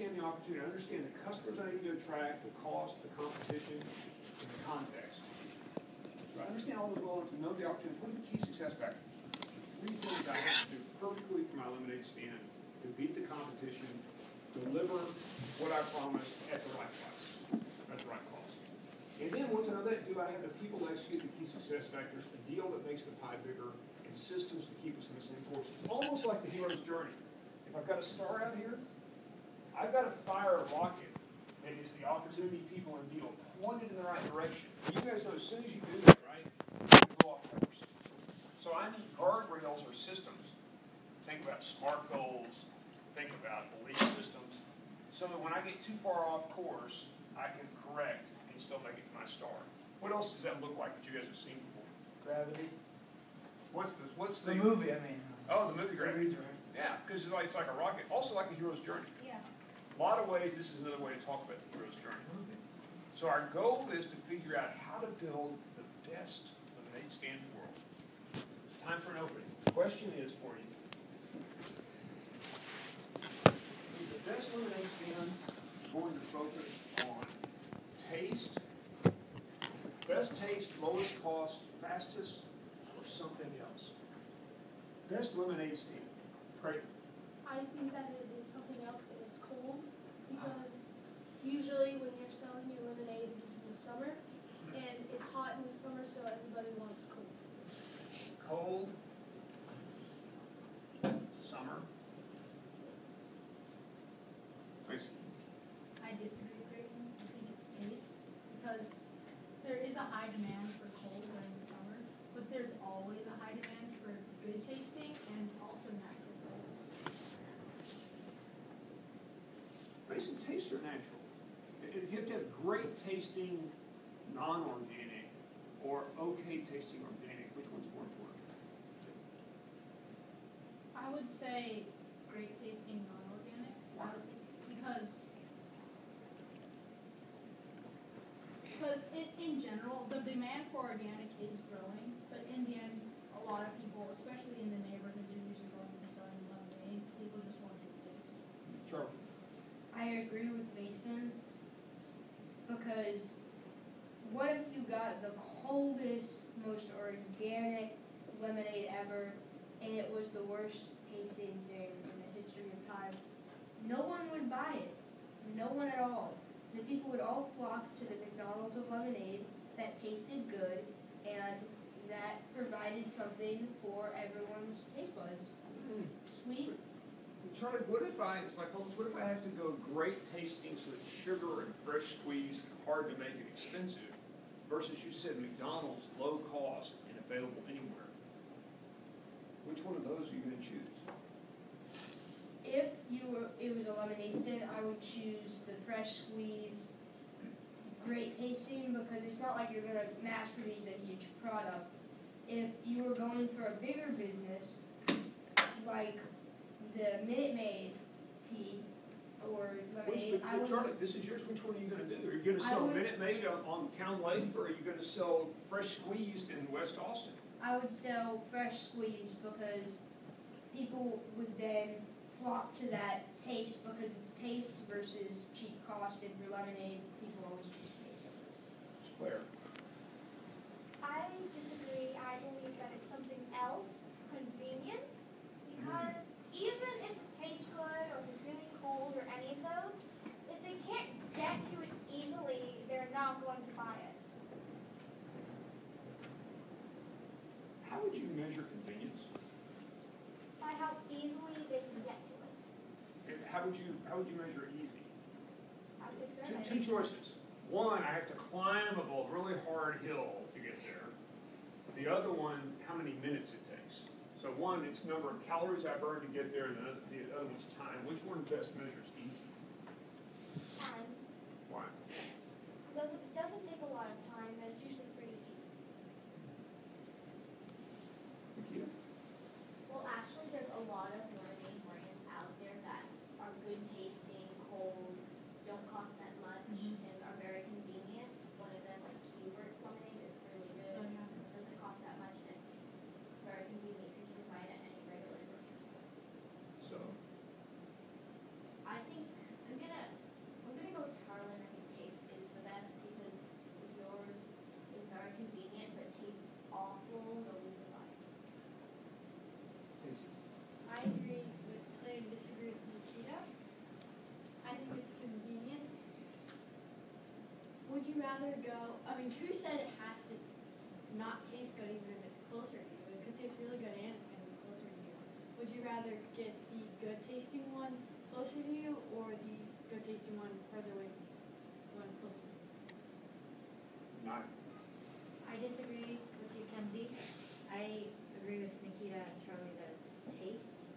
understand the opportunity, I understand the customers I need to attract, the cost, the competition, and the context. So I understand all those well enough to know the opportunity. What are the key success factors? The 3 things I have to do perfectly for my lemonade stand to beat the competition, deliver what I promised at the right price, at the right cost. And then once I know that, do I have the people to execute the key success factors, a deal that makes the pie bigger, and systems to keep us in the same course? It's almost like the hero's journey. If I've got a star out here, I've got to fire a rocket that is the opportunity, people, and deal pointed in the right direction. You guys know as soon as you do that, right, you go off course. So I need guardrails or systems. Think about SMART goals, think about belief systems, so that when I get too far off course, I can correct and still make it to my star. What else does that look like that you guys have seen before? Gravity. What's the movie, I mean. Oh, the movie Gravity. Yeah, because it's like a rocket. Also like the hero's journey. Yeah. A lot of ways, this is another way to talk about the hero's journey. So our goal is to figure out how to build the best lemonade stand in the world. It's time for an opening. The question is for you. Is the best lemonade stand going to focus on taste, best taste, lowest cost, fastest, or something else? Best lemonade stand. Great. I think that it is something else that it's cold, because usually when you're selling your lemonade, it's in the summer, and it's hot in the summer, so everybody wants cold. Cold, summer. Nice. I disagree, Creighton. I think it's taste, because there is a high demand for cold during the summer, but there's always a high demand for good tasting and also natural flavors. Mason, taste or natural? If you have to have great tasting non-organic or okay tasting organic, which one's more important? I would say great tasting non-organic. Why? Because in general, the demand for organic is growing, but in the end, a lot of people, especially in the neighborhoods you're usually going to be selling lemonade, people just want good taste. Charlie. I agree with Mason, because what if you got the coldest, most organic lemonade ever, and it was the worst tasting thing in the history of time? No one would buy it. No one at all. The people would all flock to the McDonald's of lemonade that tasted good and that provided something for everyone's taste buds. Sweet. Charlie, what if I have to go great tasting, so it's sugar and fresh squeezed, hard to make and expensive, versus you said McDonald's, low cost and available anywhere? Which one of those are you going to choose? If it was a lemonade stand, I would choose the fresh squeeze, great tasting, because it's not like you're going to mass produce a huge product. If you were going for a bigger business, like the Minute Maid tea or lemonade, Charlie, this is yours. Which one are you going to do? Are you going to sell Minute Maid on Town Lake, or are you going to sell fresh squeezed in West Austin? I would sell fresh squeeze, because people would then flock to that taste, because it's taste versus cheap cost, and for lemonade, people always choose taste. Claire. I disagree. I believe that it's something else, convenience, because even if it tastes good or if it's really cold or any of those, if they can't get to it easily, they're not going to buy it. How would you measure convenience? By how easily they can get to it. How would you measure easy? I would exert Two choices. One, I have to climb up a really hard hill to get there. The other one, how many minutes it takes. So one, it's number of calories I burn to get there, and the other one's time. Which one best measures easy? time. Why? It doesn't take a lot of time, and it's usually pretty easy. Nikita? Well, actually, there's a lot of lemonade brands out there that are good tasting, cold, don't cost that much, and are very convenient. One of them, like Keyword's lemonade, is really good. Oh, yeah. It doesn't cost that much, and it's very convenient because you can buy it at any regular grocery store. So, I think rather go, I mean, who said it has to not taste good even if it's closer to you? It could taste really good and it's going to be closer to you. Would you rather get the good tasting one closer to you or the good tasting one further away from you? One closer to you? Not. I disagree with you, Kenzie. I agree with Nikita and Charlie that it's taste.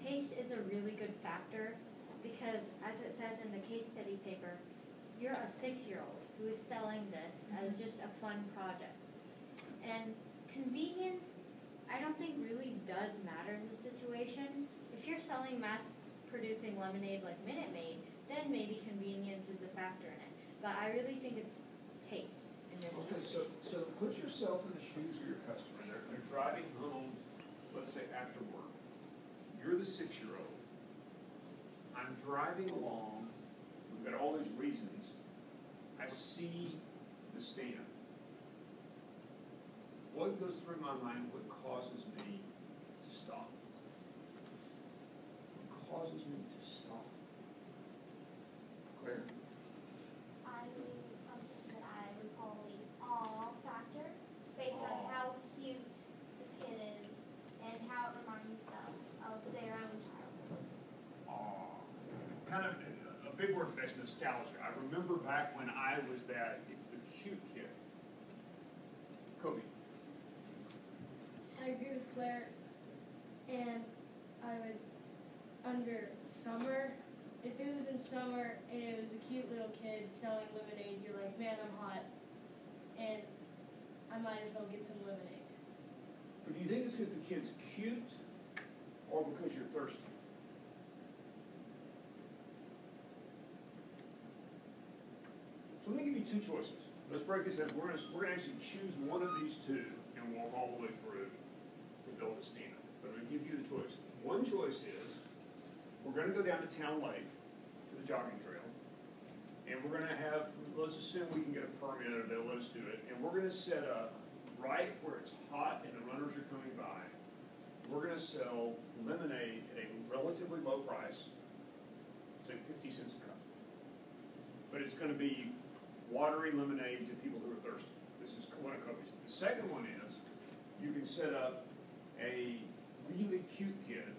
Taste is a really good factor because, as it says in the case study paper, you're a 6-year-old who is selling this as just a fun project. And convenience, I don't think really does matter in this situation. If you're selling mass-producing lemonade like Minute Maid, then maybe convenience is a factor in it. But I really think it's taste in this Okay, situation. so put yourself in the shoes of your customer. They're driving home, let's say after work. You're the 6-year-old. I'm driving along. We've got all these reasons. I see the stand. What goes through my mind? What causes me to stop? What causes me to stop? Claire? I think it's something that I would call the awe factor, based on how cute the kid is and how it reminds them of their own childhood. Kind of a big word for that's nostalgia. I remember back when I was that, it's the cute kid. Kobe. I agree with Claire, and I would, under summer, if it was in summer and it was a cute little kid selling lemonade, you're like, man, I'm hot, and I might as well get some lemonade. But do you think it's because the kid's cute or because you're thirsty? So let me give you two choices. Let's break this up. We're gonna actually choose one of these two and walk all the way through to build a stand. But I'm gonna give you the choice. One choice is we're gonna go down to Town Lake to the jogging trail, and we're gonna have, let's assume we can get a permit or they'll let us do it, and we're gonna set up right where it's hot and the runners are coming by. We're gonna sell lemonade at a relatively low price, say 50 cents a cup. But it's gonna be watery lemonade to people who are thirsty. This is one of Kobe's. The second one is you can set up a really cute kid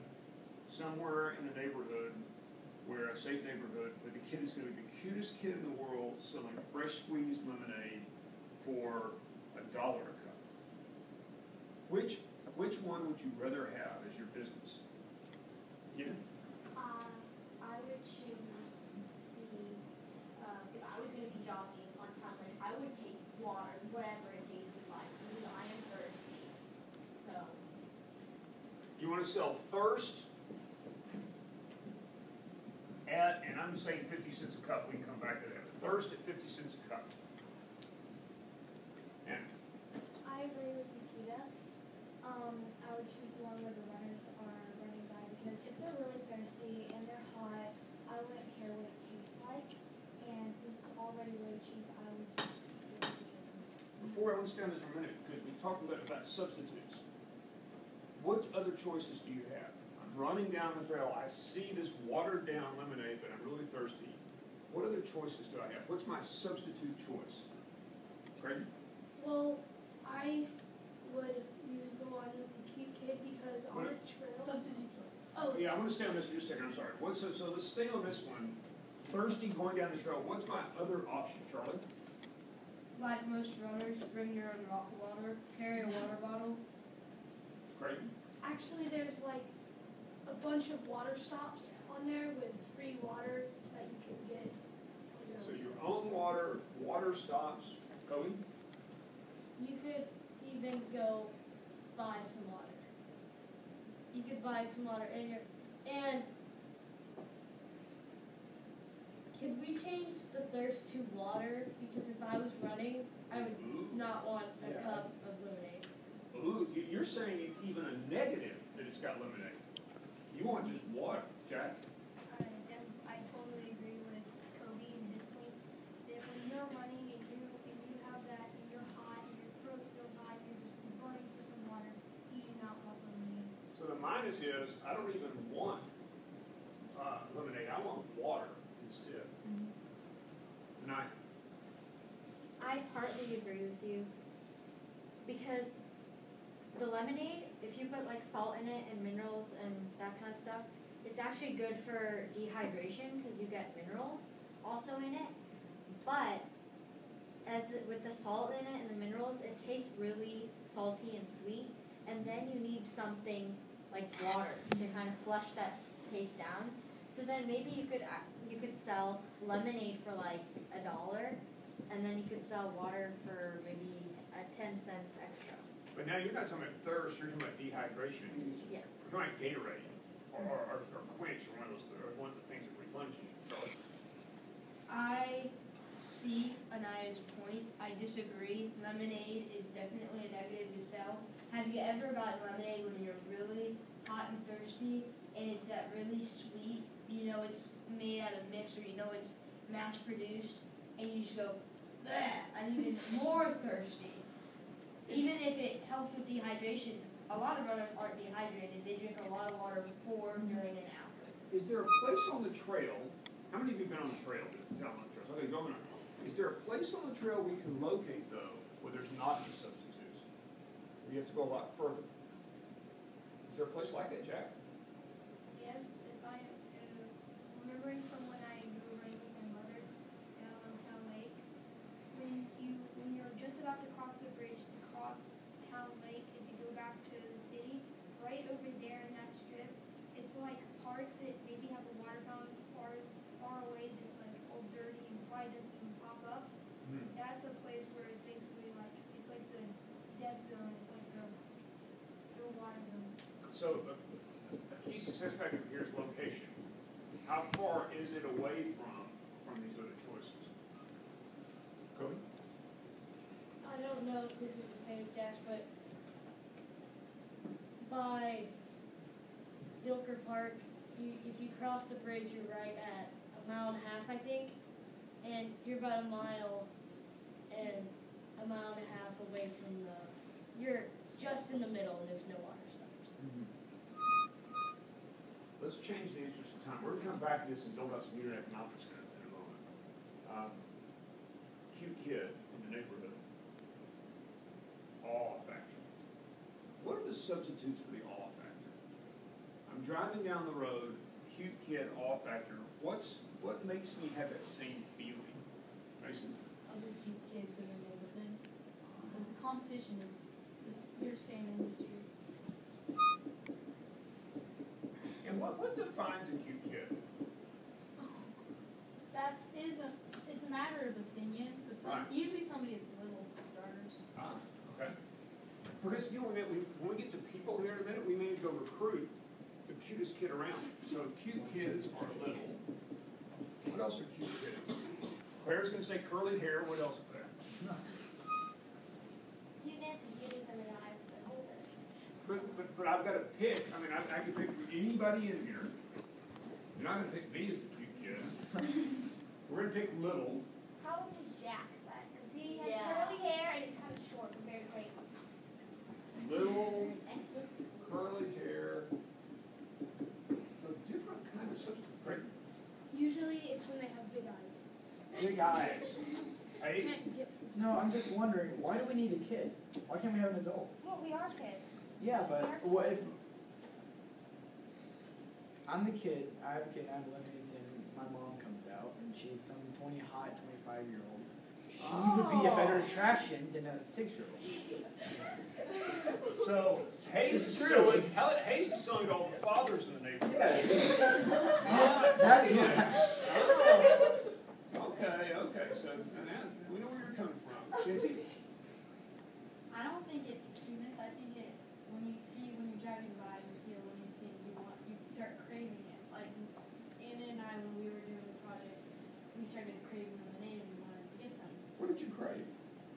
somewhere in the neighborhood, where a safe neighborhood, where the kid is going to be the cutest kid in the world selling fresh squeezed lemonade for $1 a cup. Which one would you rather have as your business? Yeah. I would choose the, if I was going to be jogging on Town Lake, I would take water, whatever it tasted like, because I am thirsty. So. You want to sell thirst at, and I'm saying 50 cents a cup, we can come back to that. Thirst at 50 cents a cup. And I agree with Nikita. I would choose the one where the runners are running by because if they're really thirsty and they're hot, I wouldn't care what it tastes like. And since it's already really cheap, I would just do it because of it. before I understand this for a minute, because we talked a bit about substitutes, what other choices do you have? I'm running down the trail, I see this watered down lemonade, but I'm really thirsty. What other choices do I have? What's my substitute choice? Craig? Well, I would use the one with the cute kid because on a trail. Substitute choice. Oh, Yeah, I want to stay on this for just a second, I'm sorry. So let's stay on this one. Thirsty, going down the trail, what's my other option, Charlie? Like most runners, bring your own water, carry a water bottle. Craig? actually, there's like a bunch of water stops on there with free water that you can get. So your own water stops, Cody? You could even go buy some water. You could buy some water and could we change the thirst to water? Because if I was running, I would not want a cup of lemonade. Ooh, you're saying it's even a negative that it's got lemonade. You want just water, Jack? I totally agree with Kobe and his point that when you're running and you have that and you're hot and your throat feels hot, you're just running for some water, you do not want lemonade. So the minus is, I don't even want lemonade, I want water instead. Nine. actually agree with you. Because the lemonade, if you put like salt in it and minerals and that kind of stuff, it's actually good for dehydration because you get minerals also in it. But with the salt in it and the minerals, it tastes really salty and sweet. And then you need something like water to kind of flush that taste down. So then maybe you could sell lemonade for like $1, and then you could sell water for maybe 10 cents extra. But now you're not talking about thirst, you're talking about dehydration. Yeah. We're talking about Gatorade or Quench, or one of the things that replenishes your thirst. I see Anaya's point. I disagree. Lemonade is definitely a negative to sell. Have you ever got lemonade when you're really hot and thirsty, and it's that really sweet, you know it's made out of mix, or you know it's mass produced, and you just go, bleh, I'm even more thirsty. Even if it helps with dehydration, a lot of runners aren't dehydrated. They drink a lot of water before, during, and after. Is there a place on the trail, how many of you have been on the trail? Tell me on the trail. Okay, go on. Is there a place on the trail we can locate, though, where there's not any substitutes? Or you have to go a lot further? Is there a place like that, Jack? Yes, if I am remembering from when I grew running with my mother down on Town Lake, when you're just about to cross the bridge to cross Town Lake, if you go back to the city, right over there in that strip, it's like parts that maybe have a water fountain far away that's like all dirty and probably doesn't even pop up. Hmm. That's a place where it's basically like, it's like the death zone, it's like the water zone. So a key success factor here is location. How far is it away from these other choices? Cody? I don't know if this is the same guess, but by Zilker Park, if you cross the bridge, you're right at 1.5 miles, I think, and you're about 1 mile and 1.5 miles away from you're just in the middle and there's no water stops. Mm-hmm. Let's change the interest of time. We're going to come back to this and build out some unit economics in a moment. Cute kid in the neighborhood. Awe factor. What are the substitutes for the awe factor? I'm driving down the road, cute kid, awe factor. What makes me have that same feeling? Mason? Other cute kids in the neighborhood. Because the competition is your same industry. And what defines a cute kid? It's a matter of opinion, but usually somebody that's little for starters. Ah, okay. Because, you know, when we get to people here in a minute, we may need to go recruit the cutest kid around. So cute kids are little. What else are cute kids? Claire's going to say curly hair. What else, Claire? Cuteness and giving them an eye for the holder. But I've got to pick. I mean, I can pick anybody in here. You're not going to pick me as the cute kid. We're going to pick little. Probably Jack then, because he has Yeah. curly hair and he's kind of short compared to Clayton. Little, curly hair. So different kind of substance. Great. Usually it's when they have big eyes. Big eyes. Age? No, I'm just wondering, why do we need a kid? Why can't we have an adult? Well, we are kids. Yeah, but what if I'm the kid, I have a kid, I have lemons, and my mom comes out, and she's some 25-year-old. She would be a better attraction than a 6-year-old. So Hayes is selling to all the fathers in the neighborhood. Yes. That's right. Okay. So now we know where you're coming from. Kinsey? I don't think it's cuteness. I think when you're driving by, you see a lemon stand, you start craving it. Like Anna and I, when we were doing the project, we started craving lemonade and we wanted to get some. What did you crave?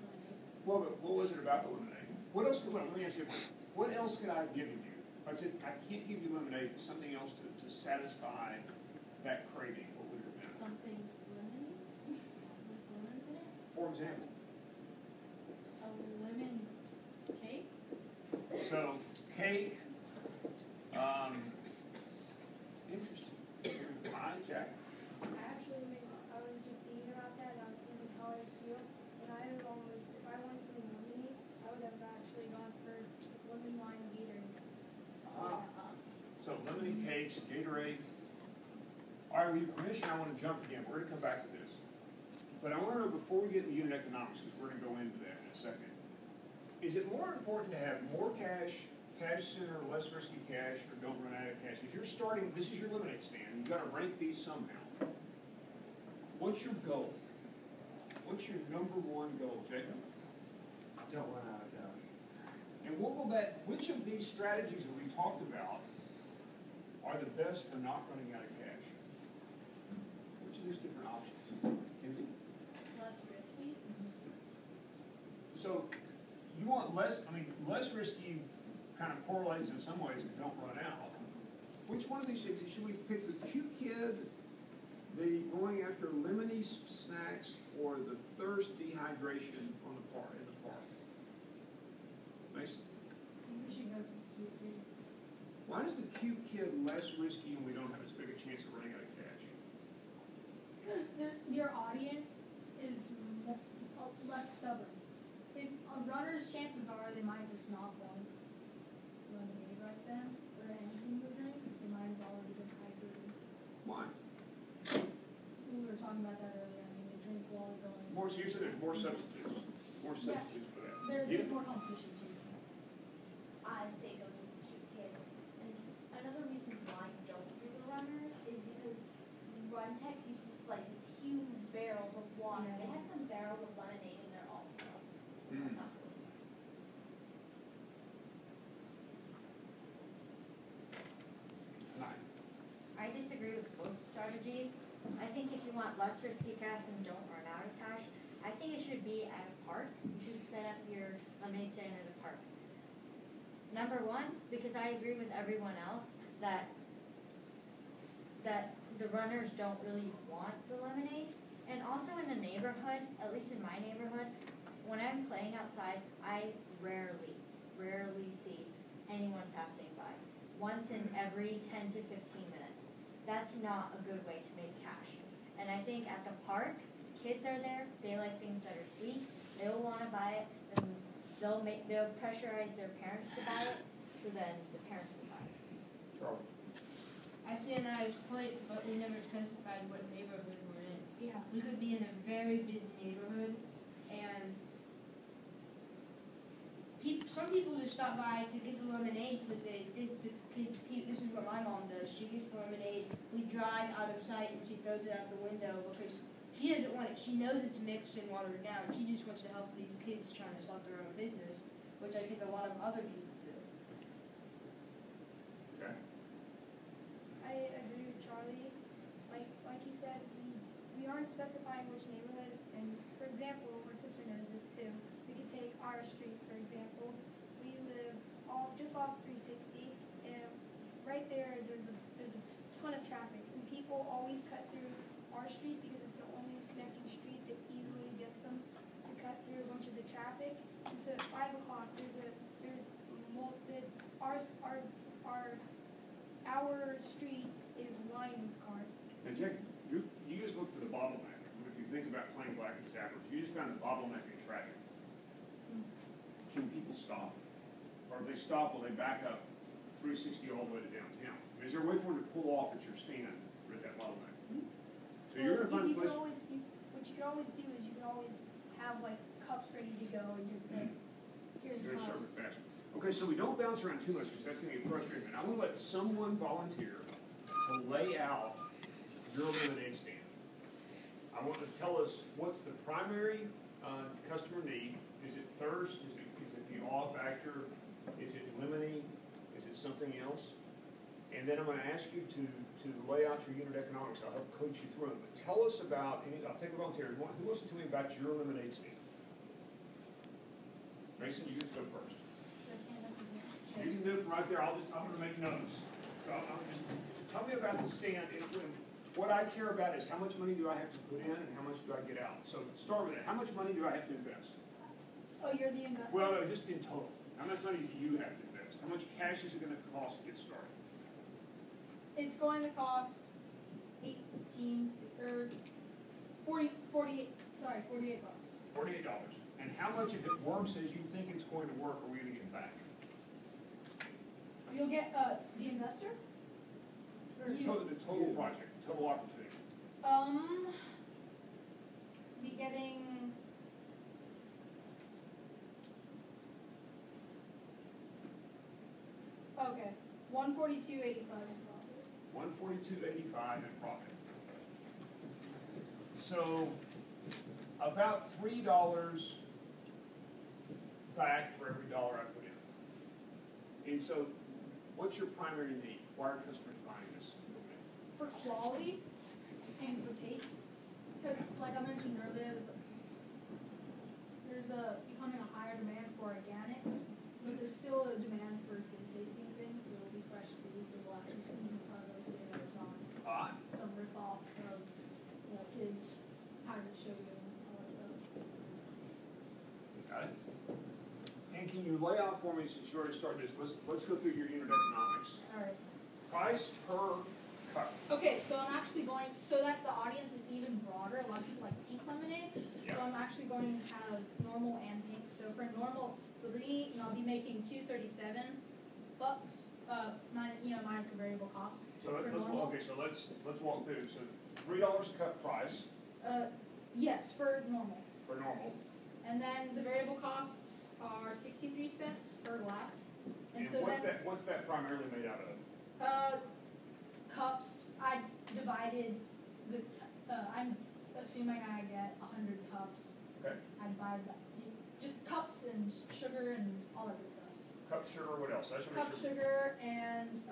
Lemonade. Well, but what was it about the lemonade? What else? Let me ask you. What else could I have given you? If I said I can't give you lemonade, but something else to satisfy that craving. What would it have been? Something lemony with lemons in it. For example. A lemon cake. So cake. Interesting. Hi, Jack. I was just thinking about that, and I was thinking how I feel, and I would almost, if I takes Gatorade. All right, with your permission, I want to jump again. We're going to come back to this. But I want to know, before we get into unit economics, because we're going to go into that in a second, is it more important to have more cash, cash sooner, less risky cash, or don't run out of cash? Because you're starting, this is your lemonade stand. You've got to rank these somehow. What's your goal? What's your number one goal, Jacob? Don't run out of cash. And what will that, which of these strategies that we talked about are the best for not running out of cash? Which of these different options? Kenzie? Less risky. So you want less, less risky kind of correlates in some ways that don't run out. Which one of these should we pick, the cute kid, the going after lemony snacks, or the thirst dehydration on the park, in the park? Mason? We should go for the cute kid. Why is the cute kid less risky and we don't have as big a chance of running out of cash? Because your audience is less stubborn. If a runner's chances are they might just not want lemonade right then, or anything to drink. They might have already been hydrated. Why? We were talking about that earlier. I mean, they drink while going. More, so you said there's more substitutes. More substitutes for that. There's more competition too. I'd say go with the cute kid. And another reason why you don't do the runner is because Run Tech used to supply these huge barrels of water. Yeah. They had some barrels of lemonade in there also. Mm. Not really. Nine. I disagree with both strategies. I think if you want less risky cash and don't run out of cash, I think it should be at a park. You should set up your lemonade stand at a park. Number one, because I agree with everyone else that the runners don't really want the lemonade. And also in the neighborhood, at least in my neighborhood, when I'm playing outside, I rarely see anyone passing by. Once in every 10 to 15 minutes. That's not a good way to make cash. And I think at the park, kids are there, they like things that are sweet, they'll want to buy it, and they'll pressurize their parents to buy it, so then the parents will buy it. Charlie. I stand on his point, but we never specified what neighborhood we're in. Yeah. We could be in a very busy neighborhood, and some people just stop by to get the lemonade because they think the kids cute. This is what my mom does. She gets the lemonade. We drive out of sight, and she throws it out the window because she doesn't want it. She knows it's mixed and watered down. She just wants to help these kids trying to start their own business, which I think a lot of other people do. Okay. I agree with Charlie. Like he said, we aren't specifying which neighborhood. And for example, my sister knows this too. We could take our street for example. We live just off 360, and right there there's a ton of traffic, and people always cut through our street because it's the only connecting street that easily gets them to cut through a bunch of the traffic. And so at 5 o'clock our street is lined with cars. And Jack, you just looked for the bottleneck. If you think about playing black and sappers, you just found the bottleneck in traffic. Can people stop? Or if they stop, will they back up 360 all the way to downtown? I mean, is there a way for them to pull off at your stand or at that bottleneck? So you're going to find a place. What you can always do is you can always have like cups ready to go and just say, here's You're the going to cup. serve it faster. Okay, so we don't bounce around too much because that's going to get frustrating. I want to let someone volunteer to lay out your lemonade stand. I want to tell us what's the primary customer need. Is it thirst? Is it the awe factor? Is it lemony? Is it something else? And then I'm going to ask you to lay out your unit economics. I'll help coach you through them. But tell us about, I'll take a volunteer. Who wants to tell me about your lemonade stand? Mason, you can go first. You can do it from right there. I'm going to make notes. So I'll just tell me about the stand. What I care about is how much money do I have to put in and how much do I get out. So start with it. How much money do I have to invest? Oh, you're the investor? Well, no, just in total. How much money do you have to invest? How much cash is it going to cost to get started? It's going to cost $48 bucks. $48. And how much, if it works as you think it's going to work, are we going to get back? You'll get the investor? The total project, the total opportunity. Be getting. Okay, 142.85 in profit. 142.85 in profit. So about $3 back for every dollar I put in. And so, what's your primary need? Why are customers buying this? For quality and for taste, because like I mentioned earlier, there's becoming a higher demand for organic, but there's still a demand for good tasting things. So it'll be fresh foods that will actually squeeze in front of those things. It's not some rip off of kids' pirate sugar and all that stuff. Got it. And can you lay out for me, since you already started this, let's go through your unit economics. All right. Price per cup. Okay, so I'm actually going, so that the audience is even broader, a lot of people like pink lemonade, so I'm actually going to have normal and pink. So for normal, it's 3, and I'll be making $2.37, minus the variable costs. So for let's normal. okay. So let's walk through. So $3 a cup price Yes, for normal. for normal. And then the variable costs are 63 cents per glass. And so what's that primarily made out of? Cups. I divided the. I'm assuming I get 100 cups. Okay. I divide that. Just cups and sugar and all that good stuff. Cup sugar. What else? I should make Cup sure. sugar and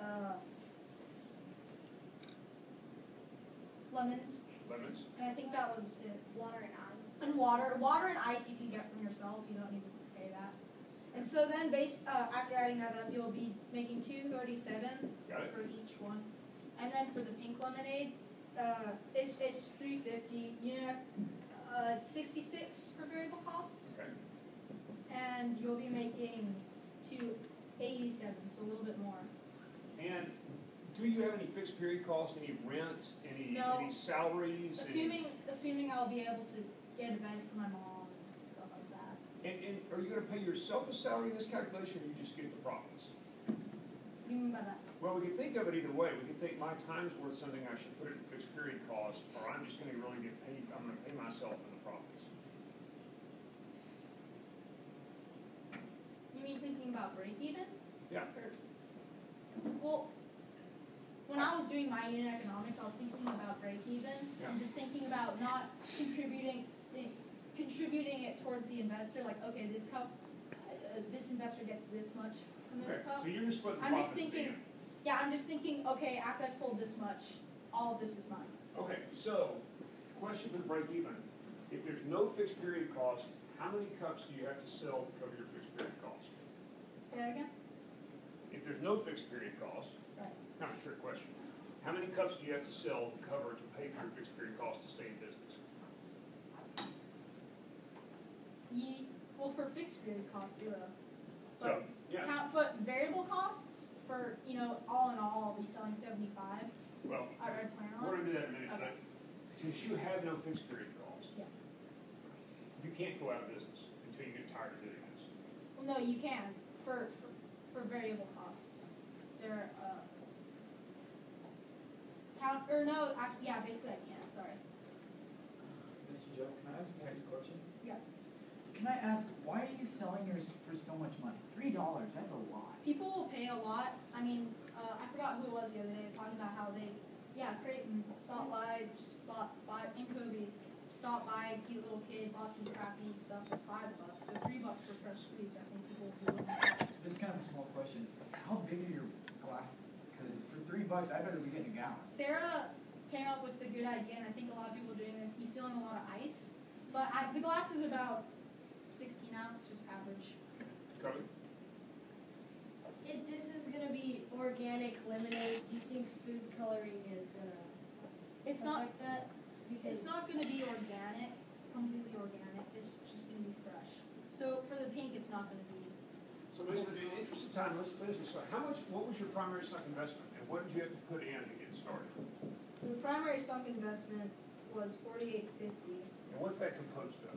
lemons. Lemons. And I think that was it. Water and ice. And water. Water and ice you can get from yourself. You don't need to pay that. And so then, after adding that up, you'll be making $2.37 for each one. And then for the pink lemonade, it's $3.50. It's 66 for variable costs. Okay. And you'll be making $2.87, so a little bit more. And do you have any fixed period costs? Any rent? Any salaries? Assuming I'll be able to get a bed for my mom and stuff like that. And are you going to pay yourself a salary in this calculation, or you just get the profits? What do you mean by that? Well, we can think of it either way. We can think my time's worth something, I should put it in fixed period cost, or I'm just going to really get paid. I'm going to pay myself in the profits. You mean thinking about break even? Yeah. Well, when I was doing my unit economics, I was thinking about break even. Yeah. I'm just thinking about not contributing it towards the investor. Like, okay, this cup, this investor gets this much from this cup. So you're just splitting the I'm profits. just thinking. Yeah, I'm just thinking. Okay, after I've sold this much, all of this is mine. Okay, so question for the break even: if there's no fixed period cost, how many cups do you have to sell to cover your fixed period cost? Say that again. If there's no fixed period cost, Right. kind of a trick question. How many cups do you have to sell to cover to pay for your fixed period cost to stay in business? Well, for fixed period costs, 0. So, yeah. But variable costs for all in all, I'll be selling 75. Well, I plan on. we're going to do that in a minute. Okay. But since you have no fixed period cost, Yeah. you can't go out of business until you get tired of doing this. Well, no, you can for variable costs. They're basically I can. Sorry. Mr. Joe, can I ask you a question? Yeah. Can I ask, why are you selling yours for so much money? $3, that's a lot. People will pay a lot. I mean, I forgot who it was the other day talking about how Creighton stopped by, just bought 5 in Kobe. Stopped by, cute little kid, bought some crappy stuff for $5. So $3 for fresh squeeze. I think people will be looking at that. This is kind of a small question. How big are your glasses? Because for $3, I better be getting a gallon. Sarah came up with the good idea, and I think a lot of people are doing this. You fill in a lot of ice, but the glass is about 16 ounce, just average. Cody? If this is going to be organic lemonade, do you think food coloring is going to It's not. affect that? Because It's not going to be organic, completely organic. It's just going to be fresh. So for the pink, it's not going to be. So, Mr. In the interest of time, let's finish this. So what was your primary sunk investment, and what did you have to put in to get started? So the primary sunk investment was $48.50. And what's that composed of?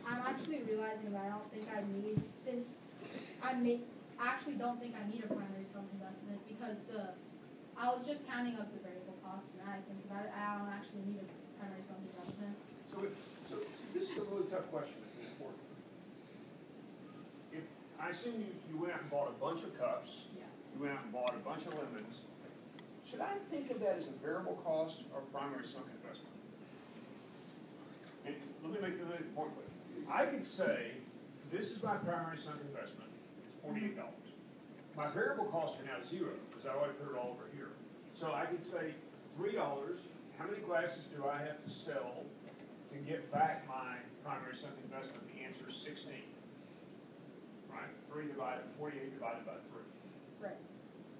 I'm actually realizing that I don't think I need, since I actually don't think I need a primary sunk investment because I was just counting up the variable costs, and now I think about it, I don't actually need a primary sunk investment. So this is a really tough question, it's important. If, I assume you went out and bought a bunch of cups, Yeah. you went out and bought a bunch of lemons. Should I think of that as a variable cost or primary sunk investment? And let me make the point clear. I could say, this is my primary sunk investment, it's $48. My variable costs are now 0, because I already put it all over here. So I could say, $3, how many glasses do I have to sell to get back my primary sunk investment? The answer is 16. Right? 48 divided by 3. Right.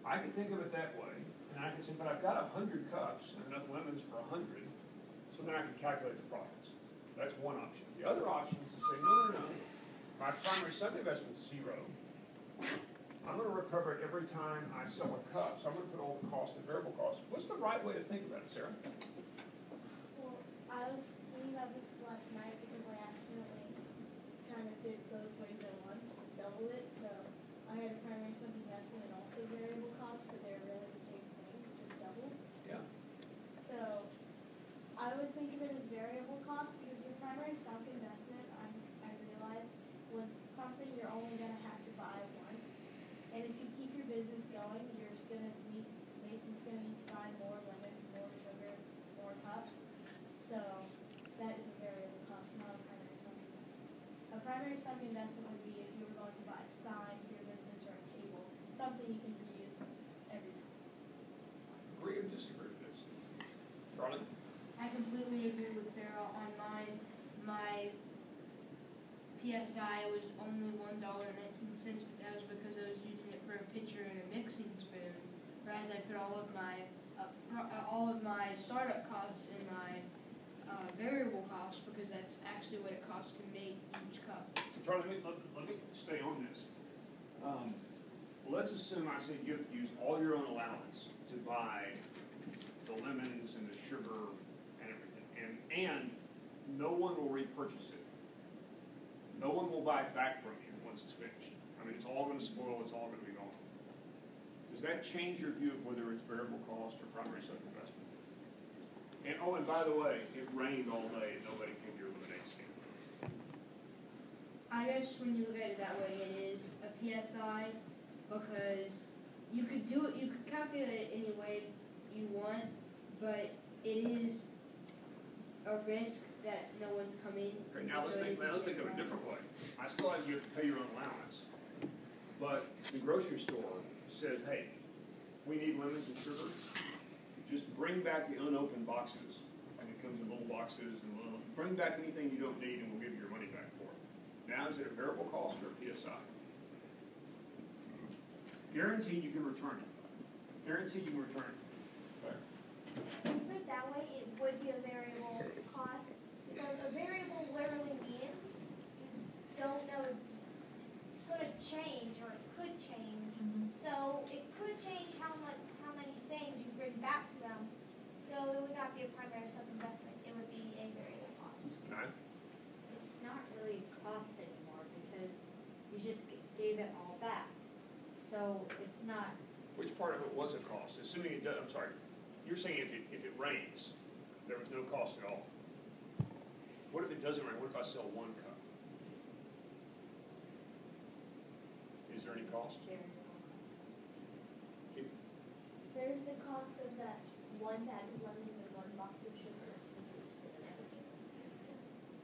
I could think of it that way, and I could say, but I've got 100 cups and enough lemons for 100, so then I can calculate the profits. That's one option. The other option is to say, no. My primary sunk investment is 0. I'm going to recover it every time I sell a cup, so I'm going to put all the cost and variable costs. What's the right way to think about it, Sarah? Well, I was thinking about this last night because I accidentally kind of did both ways at once, doubled it. So I had a primary sunk investment and also variable costs, but they're really the same thing, just double. Yeah. So I would think of it as variable cost because your primary sunk investment, I realized, was something you're only going to have to buy once. And if you keep your business going, Mason's going to need to buy more lemons, more sugar, more cups. So that is a variable cost, not a primary sunk investment. A primary sunk investment would be if you were going to buy a sign for your business or a table, something you can reuse every time. Agree or disagree with this? Charlie? I completely agree with Sarah on mine. My PSI was only $1.19, but that was because I was using it for a pitcher and a mixing spoon. Whereas I put all of my startup costs in my variable costs because that's actually what it costs to make each cup. So Charlie, let me stay on this. Let's assume I said you have to use all your own allowance to buy the lemons and the sugar and everything, and no one will repurchase it. No one will buy it back from you once it's finished. I mean, it's all going to spoil, it's all going to be gone. Does that change your view of whether it's variable cost or primary sunk investment? And oh, and by the way, it rained all day and nobody came to your lemonade stand. I guess when you look at it that way, it is a PSI because you could calculate it any way you want, but it is a risk that no one's coming. Okay, now let's think of it a different way. I still have you have to pay your own allowance, but the grocery store says, hey, we need lemons and sugar. Just bring back the unopened boxes, and it comes in little boxes and bring back anything you don't need, and we'll give you your money back for it. Now, is it a variable cost or a PSI? Guaranteed you can return it. Guaranteed you can return it. Okay. If you put it that way, it would be a variable cost, because a variable literally means you don't know it's going to change or it could change. So it could change how many things you bring back to them. So it would not be a primary sunk investment. It would be a variable cost. Right. It's not really cost anymore because you just gave it all back. So it's not. Which part of it was a cost? Assuming it does, I'm sorry, you're saying if it rains, there was no cost at all. What if it doesn't rain? What if I sell 1 cup? Is there any cost? There's the cost of that 1 bag of lemons and 1 box of sugar.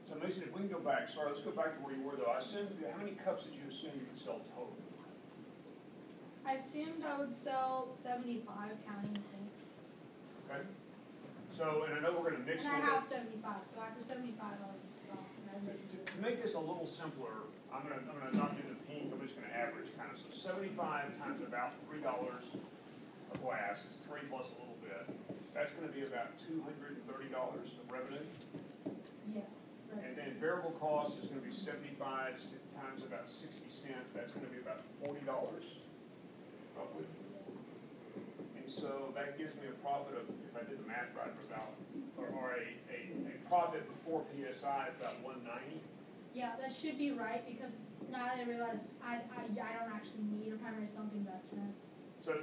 So Mason, if we can go back, sorry, let's go back to where you were though. I assumed, how many cups did you assume you could sell total? I assumed I would sell 75, counting the thing. Okay. So, and I know we're going to mix And I a little have 75, so after 75, I'll just stop. And then To make this a little simpler, I'm gonna not do the pink, I'm just gonna average kind of. So 75 times about $3 a glass is 3 plus a little bit. That's gonna be about $230 of revenue. Yeah. And then variable cost is gonna be 75 times about 60 cents. That's gonna be about $40 roughly. And so that gives me a profit of, if I did the math right, of about, or a profit before PSI of about 190. Yeah, that should be right because now that I realize I don't actually need a primary sunk investment.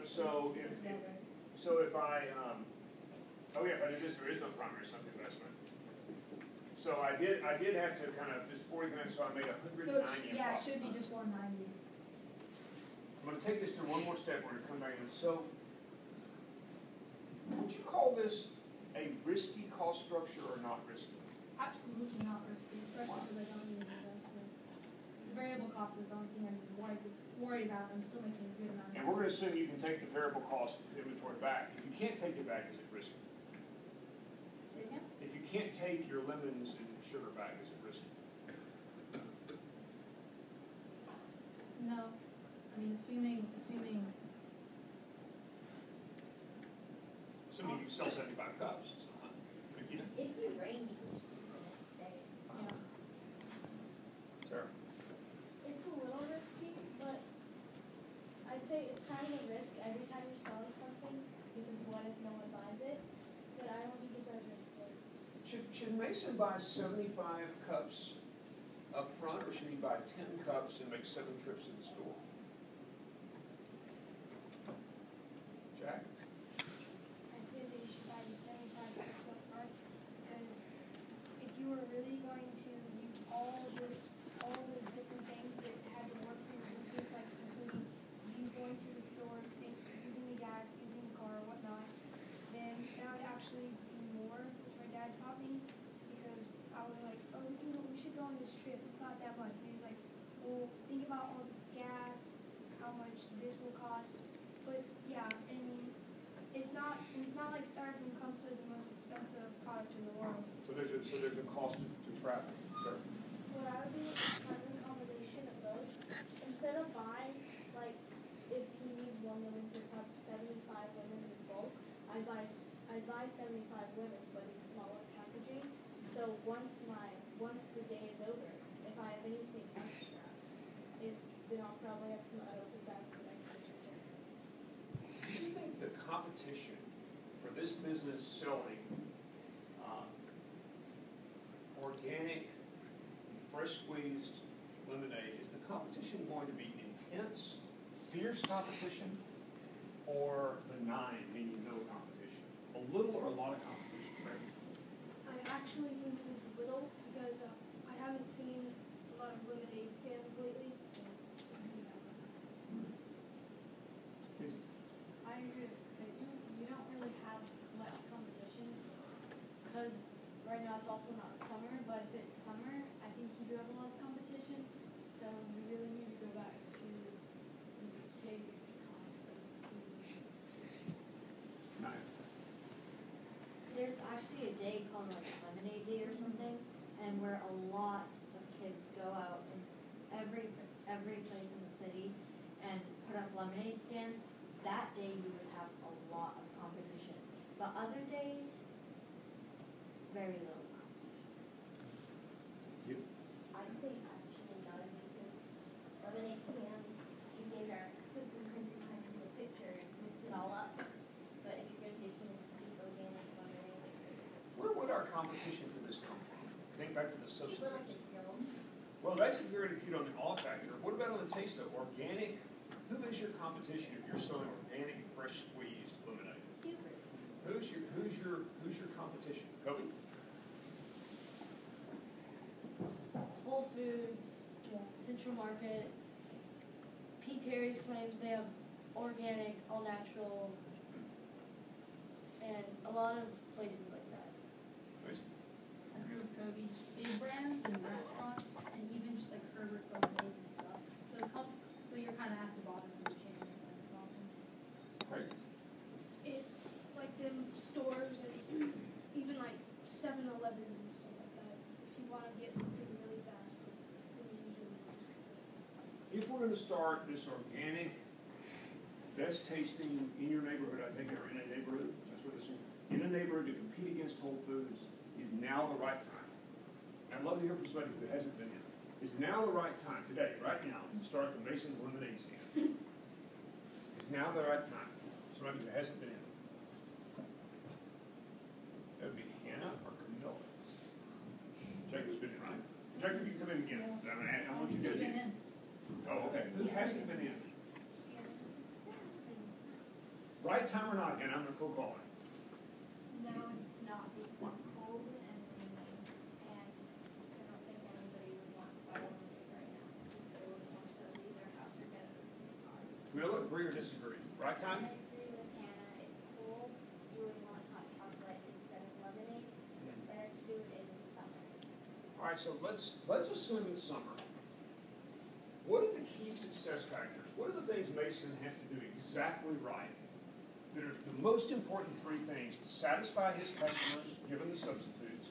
So So if I, oh yeah, if I did this, there is no primary sunk investment. So I did have to kind of, just 40 minutes, so I made 190 So, yeah, it in should be just 190. I'm going to take this through one more step. We're going to come back in. So, would you call this a risky cost structure or not risky? Absolutely not risky, especially because I don't need an investment. The variable cost is the only thing I'm worried about. I'm still making a good amount of And we're going to assume you can take the variable cost inventory back. If you can't take it back, is it risky? Say again? If you can't take your lemons and sugar back, is it risky? No. I mean, assuming You sell 75 cups. It's not. Nikita? If you rain, you can just use it the next day. yeah. Sarah? It's a little risky, but I'd say it's kind of a risk every time you're selling something, because what if no one buys it? But I don't think it's as risky as. Should Mason buy 75 cups up front, or should he buy 10 cups and make 7 trips to the store? Jack? I'd say that you should buy the 75 cups up front, because if you were really going to use all the different things that had to work for your business, like including you going to the store, using the gas, using the car, whatnot, then that would actually be more, which my dad taught me, because I was like, oh, we should go on this trip, it's not that much. And he's like, well, think about all this gas, how much this will cost. But yeah, I mean, it's not like styrofoam comes with the most expensive product in the world. So there's a cost to travel. Sure. What I would do is kind of a combination of both. Instead of buying, like, if he needs 1 lemon for cup, 75 lemons in bulk, I'd buy 75 lemons, but in smaller packaging. So once the day is over, if I have anything extra, then I'll probably have some unopened bags that I can return. Do you think the competition for this business selling organic, fresh squeezed lemonade, is the competition going to be intense, fierce competition, or benign, meaning no competition? A little or a lot of competition, right? I actually think it's little, because I haven't seen a lot of lemonade stands lately, so. I agree with you. You don't really have much competition, because right now it's also not summer, but if it's summer, I think you do have a lot of competition, so you really need to go back to taste Nice. There's actually a day called like Lemonade Day or something, and where a lot of kids go out in every place in the city and put up lemonade stands. That day you would have a lot of competition, but other days, very little competition. I'd say actually none, because lemonade stands, these days are put some country time into a picture and mix it all up. But if you're taking it to deep organic lemonade, Where would our competition for this come from? Think back to the cheap substance. little 6-year-olds. Well, that's very cute on the all factor. What about on the taste though? Organic? Who is your competition if you're selling organic, fresh squeezed lemonade? Who's your competition? Kobe? Whole Foods, Central Market, P. Terry's claims they have organic, all natural, and a lot of places like that. Nice. I agree with Kobe. Big brands and restaurants, and even just like Herbert's Lemonade and stuff. So you're kind of at the bottom of the chain. It's like the bottom. Right. It's like them stores and even like 7-Elevens and stuff like that. If you want to get something really fast, then you usually just If we're going to start this organic, best tasting in your neighborhood, I think, or in a neighborhood, that's what this is, in a neighborhood to compete against Whole Foods is now the right time. I'd love to hear from somebody who hasn't been in. Is now the right time, today, right now, to start the Mason's Lemonade Stand? Is now the right time? Somebody who hasn't been in. That would be Hannah or Camilla. Jacob's been in, right? Jacob, you come in again. I want you guys in. Oh, okay. Who hasn't been in? Right time or not, and I'm gonna call it. No, it's not because it's cold and raining, and I don't think anybody would want to buy lemonade right now because they would want to leave their house or get it in the car. Camilla, agree or disagree? Right time? I agree with Hannah. It's cold. You would want hot chocolate instead of lemonade. It's better to do it in the summer. All right, so let's assume it's summer. What are the key success factors? What are the things Mason has to do exactly right? There's the most important three things: to satisfy his customers, given the substitutes,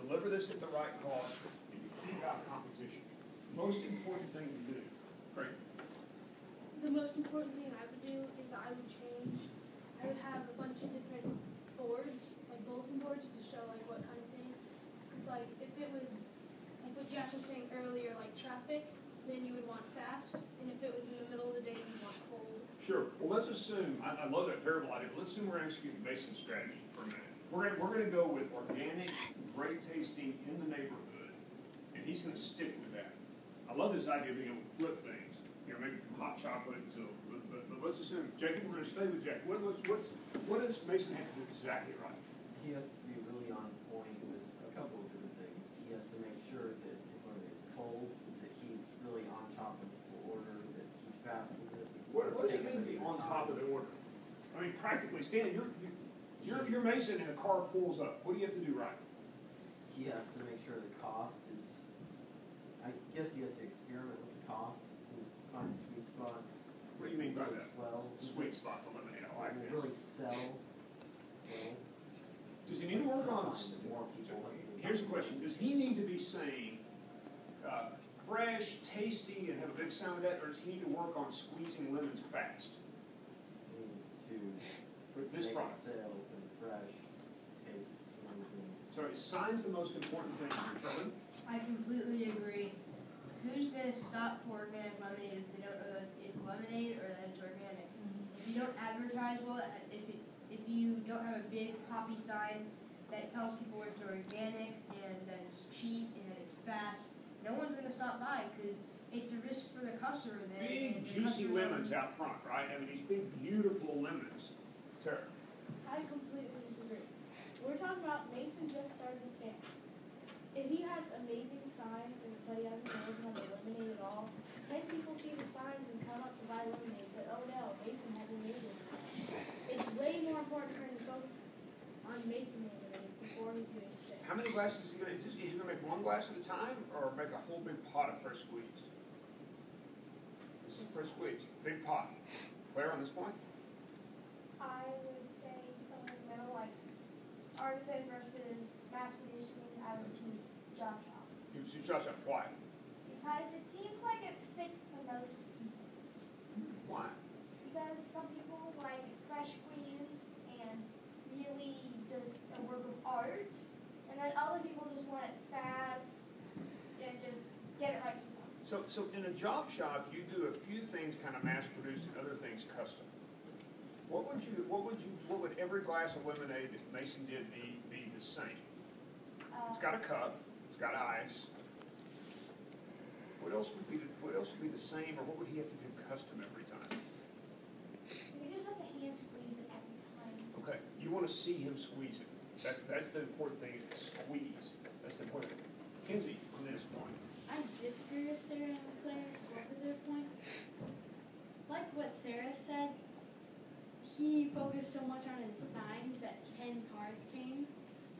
deliver this at the right cost, and to keep out competition. Most important thing to do. Great. The most important thing I would do is I would change. I would have a bunch of different boards, like bulletin boards, to show like what kind of thing. Because like if it was like what Jack was saying earlier, like traffic, then you would want fast. And if it was in the middle of the day, you'd want cold. Sure. Well, let's assume, I love that variable idea, but let's assume we're executing Mason's strategy for a minute. We're gonna go with organic, great tasting in the neighborhood, and he's gonna stick with that. I love this idea of being able to flip things, you know, maybe from hot chocolate to, but let's assume, Jacob, we're gonna stay with Jack. What does Mason have to do exactly right? He has to be really on point with a couple of different things. He has to make sure that his lemonade's cold, that he's really on top of the order, that he's fast with it. What does it mean to be on top of the order? I mean, practically, Stan, you're Mason and a car pulls up. What do you have to do right? He has to make sure the cost is, I guess he has to experiment with the cost and find a sweet spot. What do you mean by that? Well, Sweet spot for lemonade, I like that. really sell well. Does he need to work on, More people. here's a question, does he need to be saying, fresh, tasty, and have a big sound with that, or does he need to work on squeezing lemons fast? Needs to For this make product. sales and fresh taste amazing. So sign's the most important thing here, Charlie. I completely agree. Who's gonna stop for organic lemonade if they don't know that it's lemonade or that it's organic? If you don't advertise well, if you don't have a big poppy sign that tells people it's organic and that it's cheap and that it's fast, no one's gonna stop by because it's a risk for the customer then. Big and the juicy customer- lemons out front, right? I mean, these big beautiful lemons. Sarah. I completely disagree. We're talking about Mason just started the stand. If he has amazing signs but he hasn't been working on the lemonade at all, 10 people see the signs and come up to buy lemonade, but oh no, Mason hasn't made it. It's way more important for him to focus on making lemonade before he's doing it. How many glasses is he gonna, is he gonna make one glass at a time, or make a whole big pot of fresh squeezed? This is fresh squeezed, big pot. Claire, on this point? I would say somewhere in the middle, like artisan versus mass producing. I would choose job shop You choose Josh up. Why? because it seems like it fits the most people. Why? Because some people like fresh squeezed and really just a work of art, and then other people just want it fast and just get it right to them. So in a job shop, you do a few things kind of mass produced and other things custom. What would every glass of lemonade that Mason did be the same? It's got a cup, it's got ice. What else would be the same, or what would he have to do custom every time? We just have to hand squeeze it every time. Okay, you want to see him squeeze it. That's the important thing, is the squeeze. That's the important thing. Kinsey, on this point. I disagree with Sarah and Claire, both of their points. Like what Sarah said, he focused so much on his signs that 10 cars came.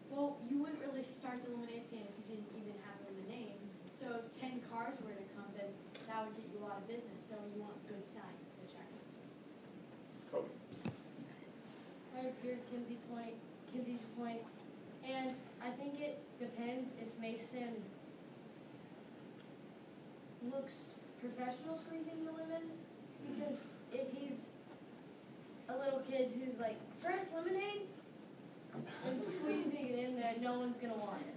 Well, you wouldn't really start the lemonade stand if you didn't even have lemonade. So if 10 cars were to come, then that would get you a lot of business. So you want good signs to attract customers. Kobe. I agree with Kinsey's point, and I think it depends if Mason looks professional squeezing the lemons, because if he's a little kid who's like, fresh lemonade, and squeezing it in there, no one's gonna want it.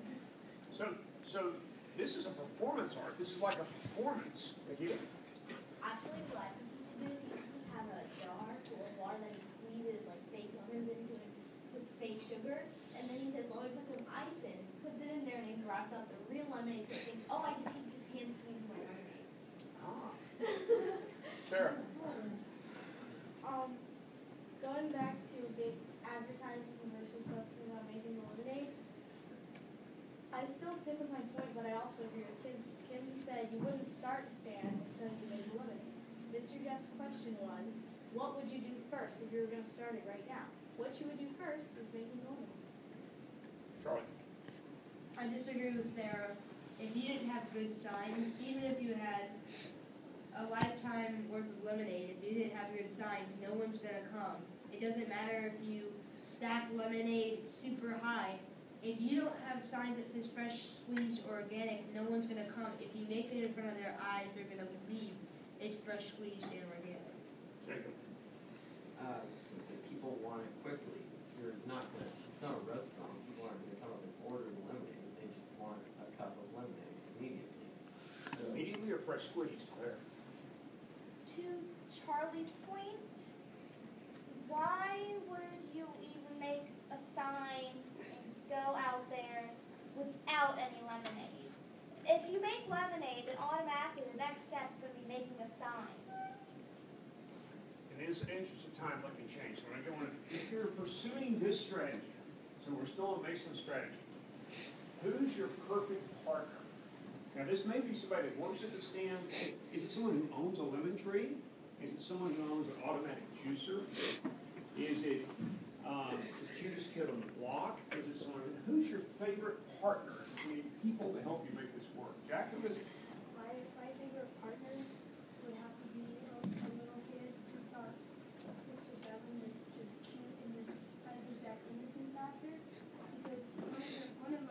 So this is a performance art. This is like a performance. Nikita? Actually, what I think he should do is he should just have a jar full of water that he squeezes like fake lemons into it, puts fake sugar, and then he says, well, we put some ice in, puts it in there, and then grabs out the real lemonade, so he thinks, oh, he just hand squeezed my lemonade. Ah. Sarah? Going back I still stick with my point, but I also agree with Kim. Kim said you wouldn't start a stand until you made a lemonade. Mr. Jeff's question was, what would you do first if you were going to start it right now? What you would do first is making lemonade. Charlie? I disagree with Sarah. If you didn't have good signs, even if you had a lifetime worth of lemonade, if you didn't have good signs, no one's gonna come. It doesn't matter if you stack lemonade super high. If you don't have signs that says fresh squeezed or organic, no one's gonna come. If you make it in front of their eyes, they're gonna believe it's fresh squeezed and organic. Jacob? I was gonna say, people want it quickly. You're not gonna, it's not a restaurant, people aren't gonna come up and order the lemonade, they just want a cup of lemonade immediately. So, Immediately or fresh squeezed, Claire? To Charlie's point, why would you even make a sign and go out there without any lemonade? If you make lemonade, then automatically the next step's going to be making a sign. In this interest of time, let me change. So if you're pursuing this strategy, so we're still on Mason's strategy, who's your perfect partner? Now, this may be somebody that works at the stand. Is it someone who owns a lemon tree? Is it someone who owns an automatic juicer? Is it the cutest kid on the block? Is it someone, who's your favorite partner? You need people to help you make this work. Jack, who is it? My favorite partner would have to be a little kid who's not 6 or 7 that's just cute and just kind of that innocent factor. Because one of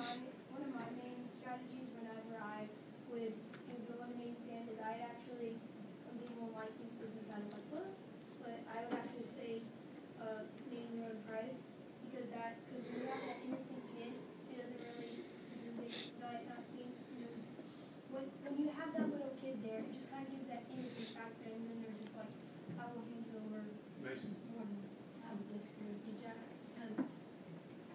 my main strategies whenever I would do the lemonade stand is I'd actually, some people might think this is kind of like look, but I would actually say name your own price because when you have that innocent kid who doesn't really not think, when you have that little kid there, it just kind of gives that innocent factor, and then they're just like, I will hand you over. Mason. I would disagree with you, Jack, because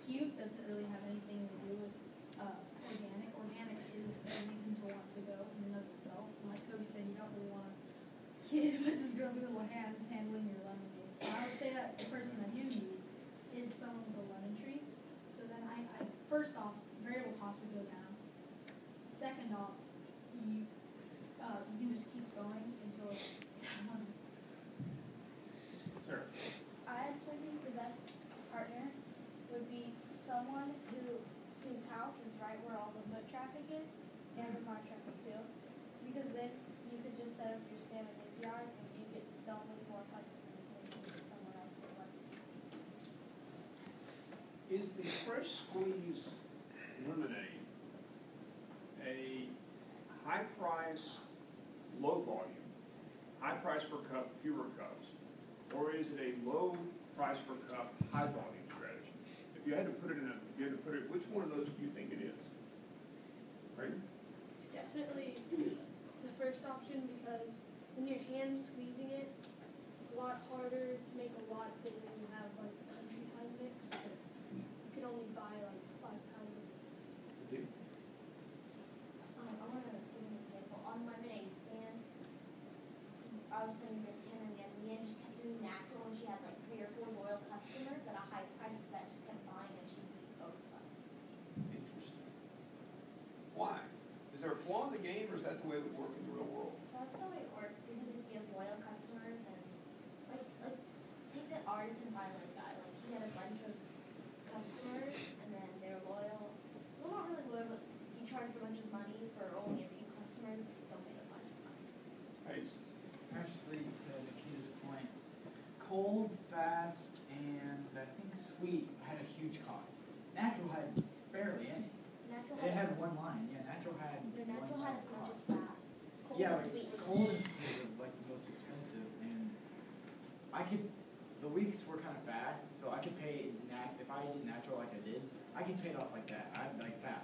cute doesn't really have anything to do with organic. Organic is a reason to want to go in and of itself. And like Kobe said, you don't really want a kid with his grubby little hands handling your lemonade. So I would say that the person that you need is someone with a lemon tree. So then I first off, variable cost would go down. Second off, you can just keep going until someone. Sarah. I actually think the best partner would be someone whose house is right where all the foot traffic is and the car traffic too. Because then you could just set up your stand in his yard and you get so many more customers than you can get someone else with less. Is the fresh squeeze lemonade a high price, low volume, high price per cup, fewer cups, or is it a low price per cup, high volume strategy? If you had to put it which one of those do you think it is? Right? It's definitely the first option because when your hand's squeezing it, it's a lot harder to make a lot than when you have like a country time mix. You can only buy like 5 pounds of mix. I want to give an example. On Lemonade Stand, I was playing against Hannah again. Leanne just kept doing natural, and she had like 3 or 4 loyal customers at a high price that just kept buying, and she beat both of us. Interesting. Why? Is there a flaw in the game, or is that the way it would work in the real world? That's the way it works because if you have loyal customers and like take the artisan violin guy. Like he had a bunch of customers and then they're loyal. Well, not really loyal, but he charged a bunch of money for only a few customers, but still made a bunch of money. Hayes. Actually, to Nikita's point, cold, fast, and I think sweet had a huge cost. Natural had barely any. Natural It had one line. Yeah, natural had the one natural line had as much cost. as fast. Cold Yeah, and like sweet was cold and sweet were like the most expensive, and the weeks were kind of fast, so I could pay if I did natural like I did, I could pay it off like that. I'd like fast.